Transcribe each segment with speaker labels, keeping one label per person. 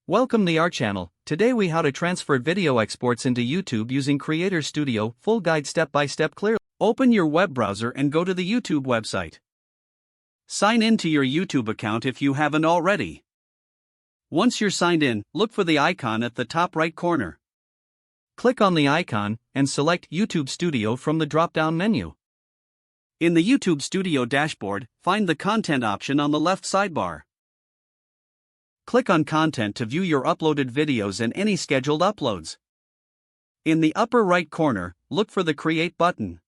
Speaker 1: Welcome to our channel. Today we how to transfer video exports into YouTube using Creator Studio. Full guide step by step clearly. Open your web browser and go to the YouTube website. Sign in to your YouTube account if you haven't already. Once you're signed in, look for the icon at the top right corner. Click on the icon and select YouTube Studio from the drop-down menu. In the YouTube Studio dashboard, find the Content option on the left sidebar. Click on Content to view your uploaded videos and any scheduled uploads. In the upper right corner, look for the Create button.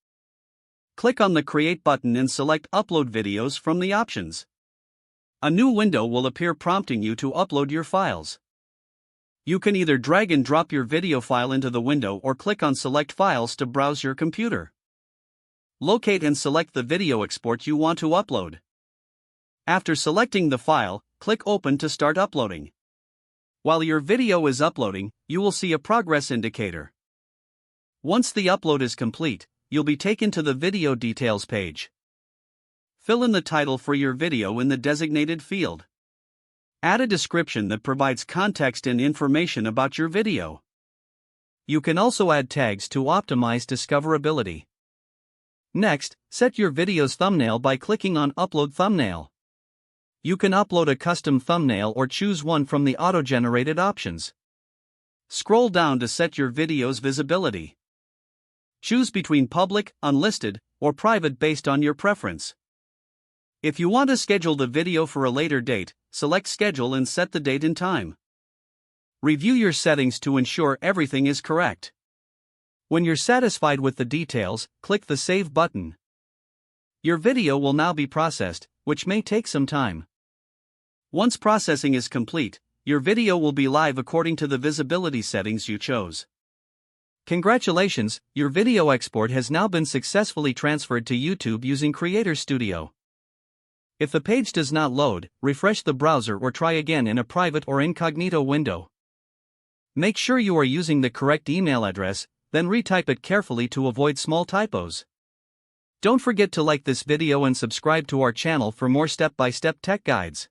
Speaker 1: Click on the Create button and select Upload Videos from the options. A new window will appear prompting you to upload your files. You can either drag and drop your video file into the window or click on Select Files to browse your computer. Locate and select the video export you want to upload. After selecting the file, click Open to start uploading. While your video is uploading, you will see a progress indicator. Once the upload is complete, you'll be taken to the Video Details page. Fill in the title for your video in the designated field. Add a description that provides context and information about your video. You can also add tags to optimize discoverability. Next, set your video's thumbnail by clicking on Upload Thumbnail. You can upload a custom thumbnail or choose one from the auto-generated options. Scroll down to set your video's visibility. Choose between public, unlisted, or private based on your preference. If you want to schedule the video for a later date, select Schedule and set the date and time. Review your settings to ensure everything is correct. When you're satisfied with the details, click the Save button. Your video will now be processed, which may take some time. Once processing is complete, your video will be live according to the visibility settings you chose. Congratulations, your video export has now been successfully transferred to YouTube using Creator Studio. If the page does not load, refresh the browser or try again in a private or incognito window. Make sure you are using the correct email address, then retype it carefully to avoid small typos. Don't forget to like this video and subscribe to our channel for more step-by-step tech guides.